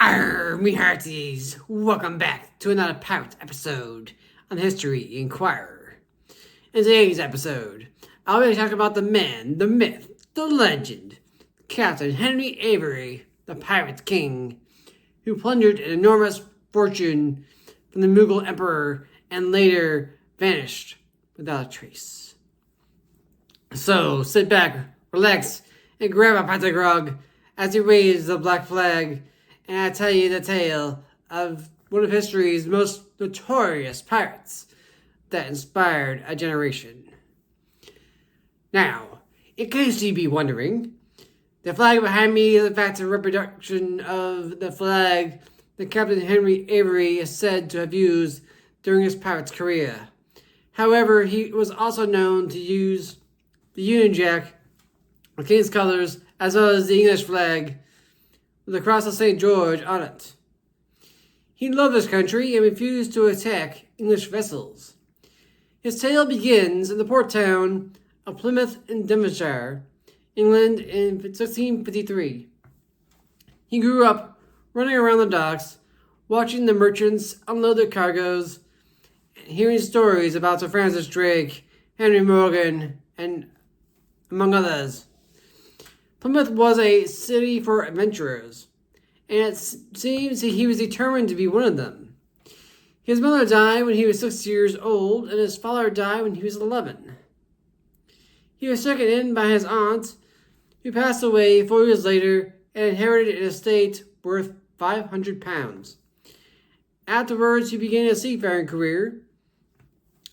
Arr, me hearties! Welcome back to another Pirate episode on History Inquirer. In today's episode, I'll be talking about the man, the myth, the legend, Captain Henry Avery, the Pirate King, who plundered an enormous fortune from the Mughal Emperor and later vanished without a trace. So sit back, relax, and grab a pint of grog as he waves the black flag, and I tell you the tale of one of history's most notorious pirates that inspired a generation. Now, in case you be wondering, the flag behind me is in fact a reproduction of the flag that Captain Henry Avery is said to have used during his pirate's career. However, he was also known to use the Union Jack, the King's colors, as well as the English flag with the cross of St. George on it. He loved his country and refused to attack English vessels. His tale begins in the port town of Plymouth in Devonshire, England in 1653. He grew up running around the docks, watching the merchants unload their cargoes, and hearing stories about Sir Francis Drake, Henry Morgan, and among others. Plymouth was a city for adventurers, and it seems he was determined to be one of them. His mother died when he was 6 years old, and his father died when he was 11. He was taken in by his aunt, who passed away 4 years later and inherited an estate worth £500. Afterwards, he began a seafaring career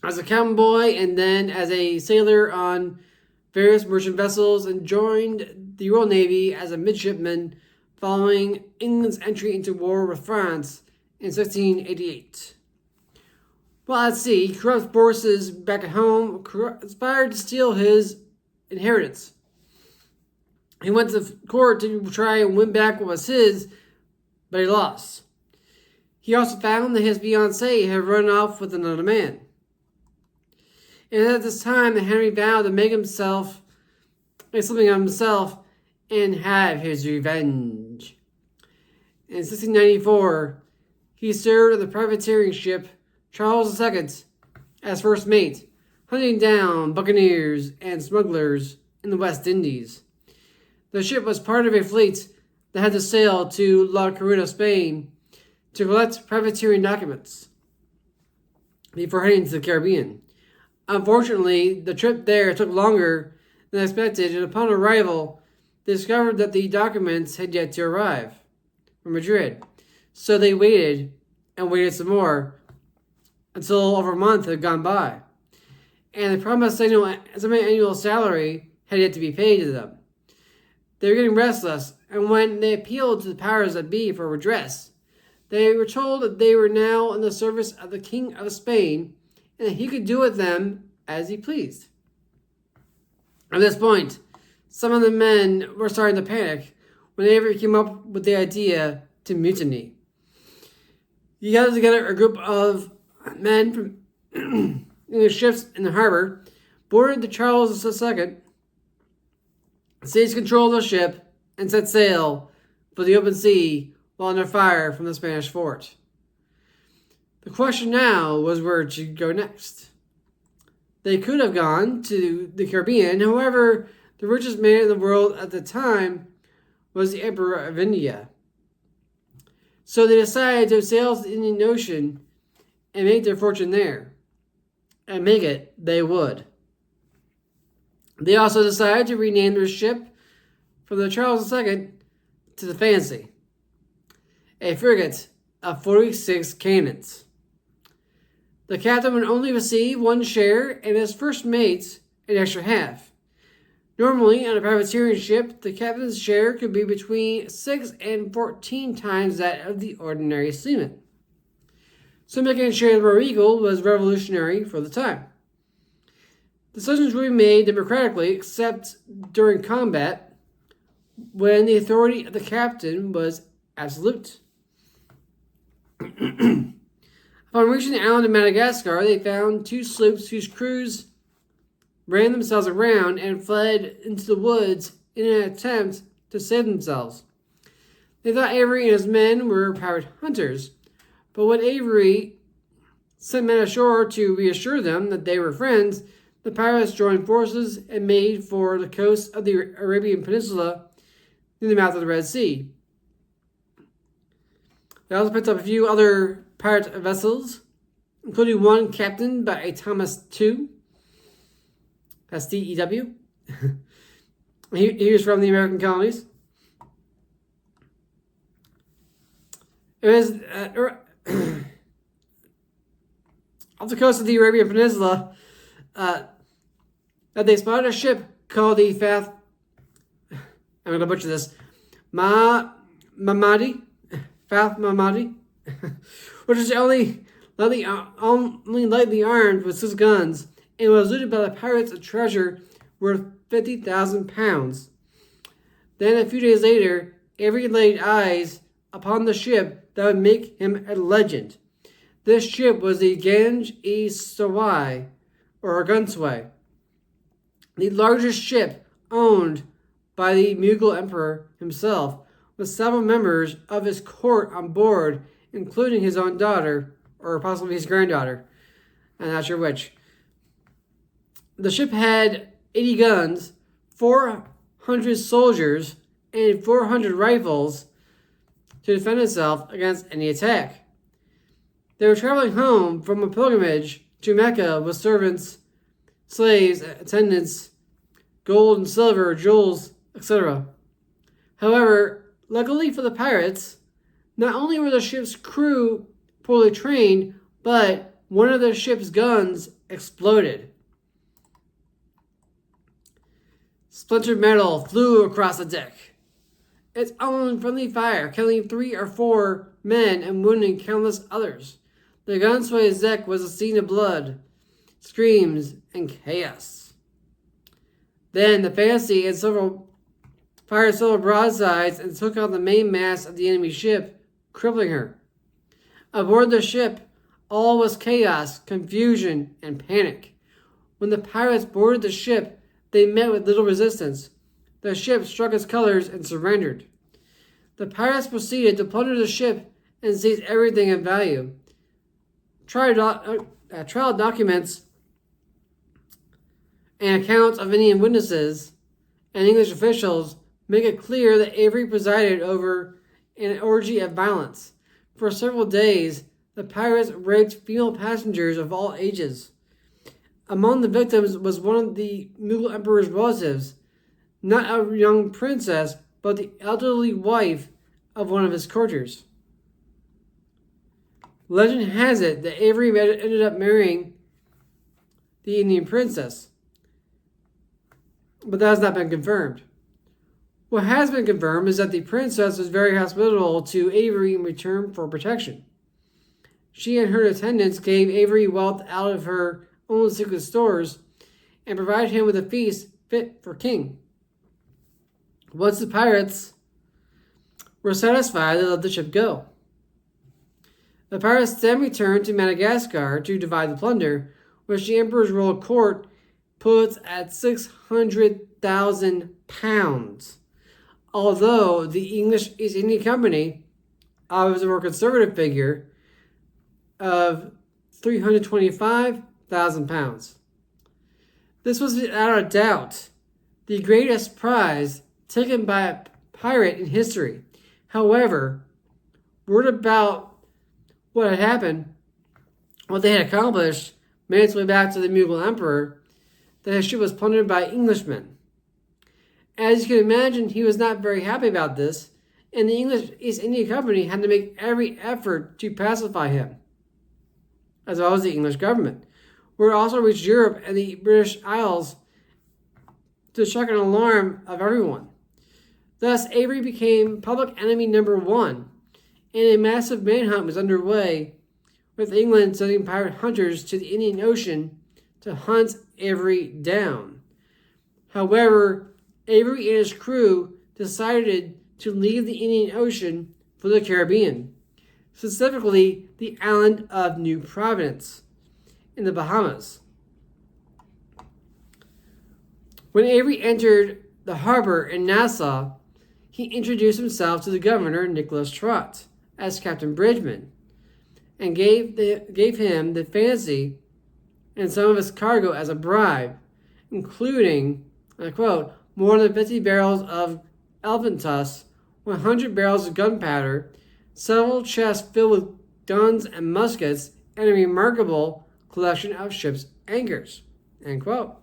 as a cabin boy and then as a sailor on various merchant vessels, and joined the Royal Navy as a midshipman following England's entry into war with France in 1688. While at sea, corrupt forces back at home conspired to steal his inheritance. He went to court to try and win back what was his, but he lost. He also found that his fiancée had run off with another man. It was at this time that Henry vowed to make something of himself and have his revenge. In 1694, he served on the privateering ship Charles II as first mate, hunting down buccaneers and smugglers in the West Indies. The ship was part of a fleet that had to sail to La Coruña, Spain, to collect privateering documents before heading to the Caribbean. Unfortunately, the trip there took longer than expected, and upon arrival, they discovered that the documents had yet to arrive from Madrid. So they waited and waited some more until over a month had gone by, and the promised semi-annual salary had yet to be paid to them. They were getting restless, and when they appealed to the powers that be for redress, they were told that they were now in the service of the King of Spain, and that he could do with them as he pleased. At this point, some of the men were starting to panic when Avery came up with the idea to mutiny. He gathered together a group of men from English ships in the harbor, boarded the Charles II, seized control of the ship, and set sail for the open sea while under fire from the Spanish fort. The question now was where to go next. They could have gone to the Caribbean. However, the richest man in the world at the time was the Emperor of India. So they decided to sail to the Indian Ocean and make their fortune there. And make it they would. They also decided to rename their ship from the Charles II to the Fancy, a frigate of 46 cannons. The captain would only receive one share and his first mate an extra half. Normally, on a privateering ship, the captain's share could be between 6 and 14 times that of the ordinary seaman. So making shares more equal was revolutionary for the time. Decisions were made democratically except during combat, when the authority of the captain was absolute. Upon reaching the island of Madagascar, they found two sloops whose crews ran themselves aground and fled into the woods in an attempt to save themselves. They thought Avery and his men were pirate hunters, but when Avery sent men ashore to reassure them that they were friends, the pirates joined forces and made for the coast of the Arabian Peninsula near the mouth of the Red Sea. They also picked up a few other pirate vessels, including one captained by a Thomas Tew. That's D-E-W. He was from the American colonies. It was off the coast of the Arabian Peninsula that they spotted a ship called the I'm going to butcher this, Mamadi, which is only lightly armed with 6 guns, and was looted by the pirates a treasure worth 50,000 pounds. Then a few days later, Avery laid eyes upon the ship that would make him a legend. This ship was the Ganj-e-Sawai, or Gunsway, the largest ship owned by the Mughal emperor himself, with several members of his court on board, including his own daughter, or possibly his granddaughter. I'm not sure which. The ship had 80 guns, 400 soldiers, and 400 rifles to defend itself against any attack. They were traveling home from a pilgrimage to Mecca with servants, slaves, attendants, gold and silver, jewels, etc. However, luckily for the pirates, not only were the ship's crew poorly trained, but one of the ship's guns exploded. Splintered metal flew across the deck. Its own friendly fire, killing 3 or 4 men and wounding countless others. The Gunsway's deck was a scene of blood, screams, and chaos. Then the Fancy and several fired several broadsides and took out the main mast of the enemy ship, crippling her. Aboard the ship, all was chaos, confusion, and panic. When the pirates boarded the ship, they met with little resistance. The ship struck its colors and surrendered. The pirates proceeded to plunder the ship and seize everything of value. Trial documents and accounts of Indian witnesses and English officials make it clear that Avery presided over an orgy of violence. For several days, the pirates raped female passengers of all ages. Among the victims was one of the Mughal emperor's relatives, not a young princess, but the elderly wife of one of his courtiers. Legend has it that Avery ended up marrying the Indian princess, but that has not been confirmed. What has been confirmed is that the princess was very hospitable to Avery in return for protection. She and her attendants gave Avery wealth out of her own secret stores and provided him with a feast fit for king. Once the pirates were satisfied, they let the ship go. The pirates then returned to Madagascar to divide the plunder, which the emperor's royal court puts at 600,000 pounds. Although the English East India Company was a more conservative figure of 325,000 pounds. This was without a doubt the greatest prize taken by a pirate in history. However, word about what had happened, what they had accomplished, made its way back to the Mughal emperor, that his ship was plundered by Englishmen. As you can imagine, he was not very happy about this, and the English East India Company had to make every effort to pacify him, as well as the English government. Word also reached Europe and the British Isles to the shock and alarm of everyone. Thus, Avery became public enemy number 1, and a massive manhunt was underway, with England sending pirate hunters to the Indian Ocean to hunt Avery down. However, Avery and his crew decided to leave the Indian Ocean for the Caribbean, specifically the island of New Providence in the Bahamas. When Avery entered the harbor in Nassau, he introduced himself to the governor, Nicholas Trott, as Captain Bridgman, and gave him the Fancy and some of his cargo as a bribe, including, I quote, more than 50 barrels of elephant tusks, 100 barrels of gunpowder, several chests filled with guns and muskets, and a remarkable collection of ship's anchors, end quote.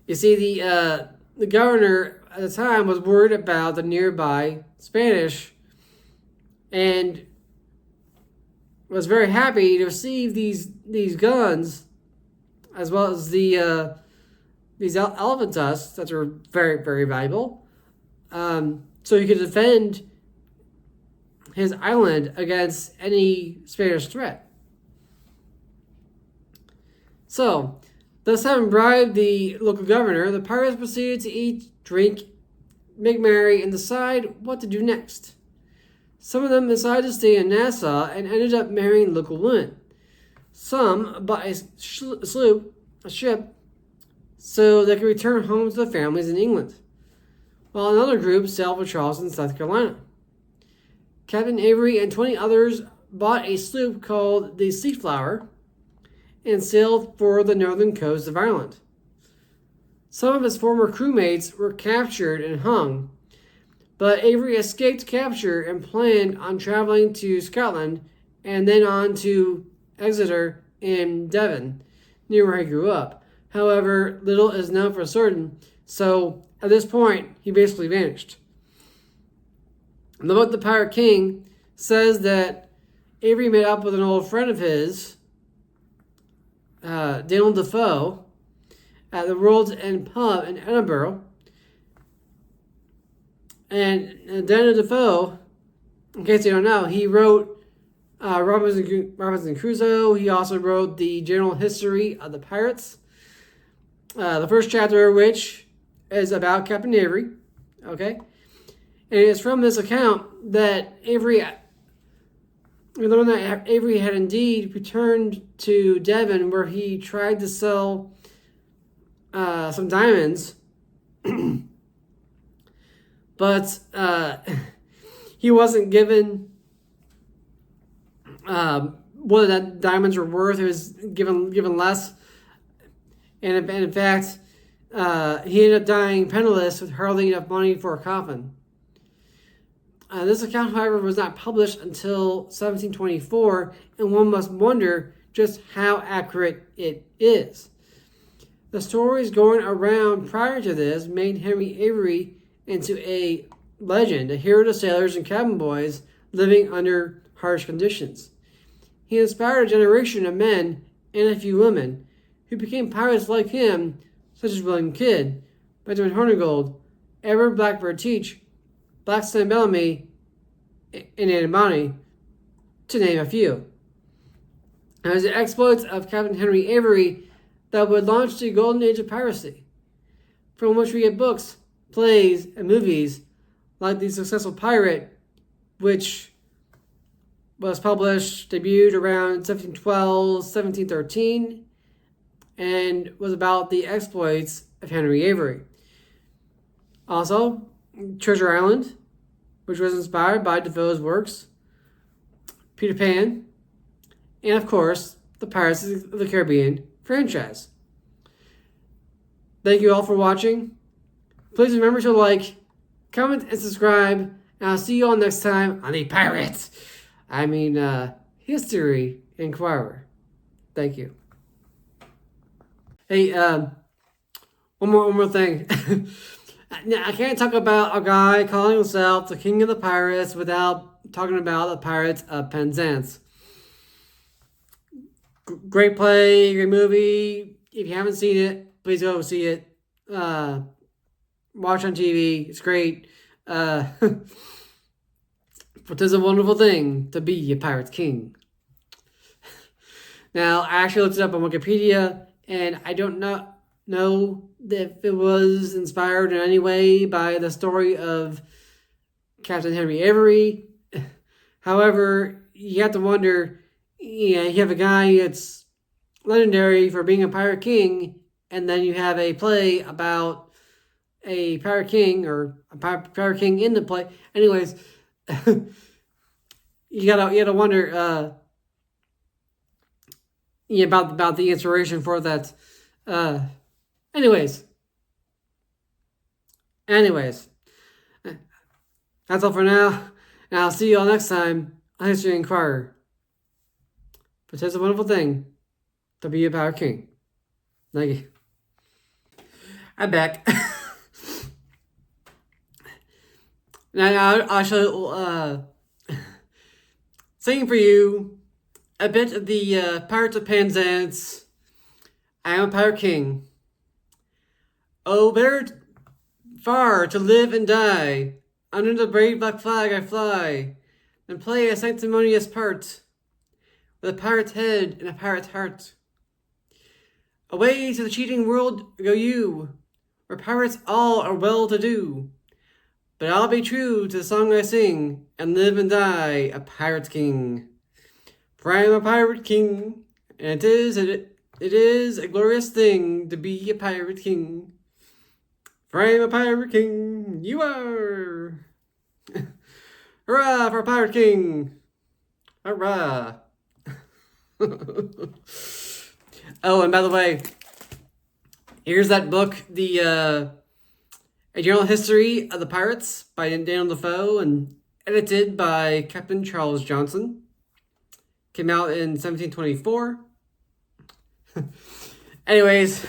You see, the governor at the time was worried about the nearby Spanish and was very happy to receive these guns as well as these elephant tusks that were very, very valuable, so he could defend his island against any Spanish threat. So, thus having bribed the local governor, the pirates proceeded to eat, drink, make merry, and decide what to do next. Some of them decided to stay in Nassau and ended up marrying local women. Some bought a ship, so they could return home to their families in England, while another group sailed for Charleston, South Carolina. Captain Avery and 20 others bought a sloop called the Seaflower and sailed for the northern coast of Ireland. Some of his former crewmates were captured and hung, but Avery escaped capture and planned on traveling to Scotland and then on to Exeter in Devon, near where he grew up. However, little is known for certain, so at this point, he basically vanished. The book The Pirate King says that Avery met up with an old friend of his, Defoe, at the World's End pub in Edinburgh. And Daniel Defoe, in case you don't know, he wrote Robinson Crusoe. He also wrote the general history of the pirates. The first chapter of which is about Captain Avery. Okay? And it's from this account that Avery had indeed returned to Devon, where he tried to sell some diamonds, but he wasn't given what that diamonds were worth. It was given less, and in fact, he ended up dying penniless with hardly enough money for a coffin. This account, however, was not published until 1724, and one must wonder just how accurate it is. The stories going around prior to this made Henry Avery into a legend, a hero to sailors and cabin boys living under harsh conditions. He inspired a generation of men and a few women who became pirates like him, such as William Kidd, Benjamin Hornigold, Edward Blackbird Teach, Blackstone Bellamy, and Anna Bonny, to name a few. It was the exploits of Captain Henry Avery that would launch the golden age of piracy, from which we get books, plays, and movies like The Successful Pirate, which was debuted around 1712, 1713, and was about the exploits of Henry Avery. Also, Treasure Island, which was inspired by Defoe's works, Peter Pan, and of course, the Pirates of the Caribbean franchise. Thank you all for watching. Please remember to like, comment, and subscribe, and I'll see you all next time on the History Inquirer. Thank you. Hey, one more thing. I can't talk about a guy calling himself the King of the Pirates without talking about the Pirates of Penzance. Great play, great movie. If you haven't seen it, please go see it. Watch on TV. It's great. But it's a wonderful thing to be a pirate's king. Now, I actually looked it up on Wikipedia, and I don't know if it was inspired in any way by the story of Captain Henry Avery. However, you have to wonder, you have a guy that's legendary for being a pirate king, and then you have a play about a pirate king or a pirate king in the play. Anyways, you gotta wonder about the inspiration for that. Anyways, that's all for now. And I'll see you all next time on History Inquirer. But it's a wonderful thing to be a pirate king. Thank you. I'm back. Now I shall sing for you a bit of the Pirates of Penzance. I am a pirate king. Oh, better far to live and die under the brave black flag I fly than play a sanctimonious part with a pirate's head and a pirate's heart. Away to the cheating world go you, where pirates all are well-to-do. But I'll be true to the song I sing, and live and die a pirate king. For I am a pirate king, and it is a glorious thing to be a pirate king. For I am a pirate king, you are. Hurrah for a pirate king! Hurrah! Oh, and by the way, here's that book, A General History of the Pirates by Daniel Defoe and edited by Captain Charles Johnson. Came out in 1724. Anyways,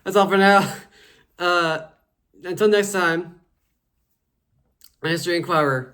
that's all for now. Until next time, History Inquirer.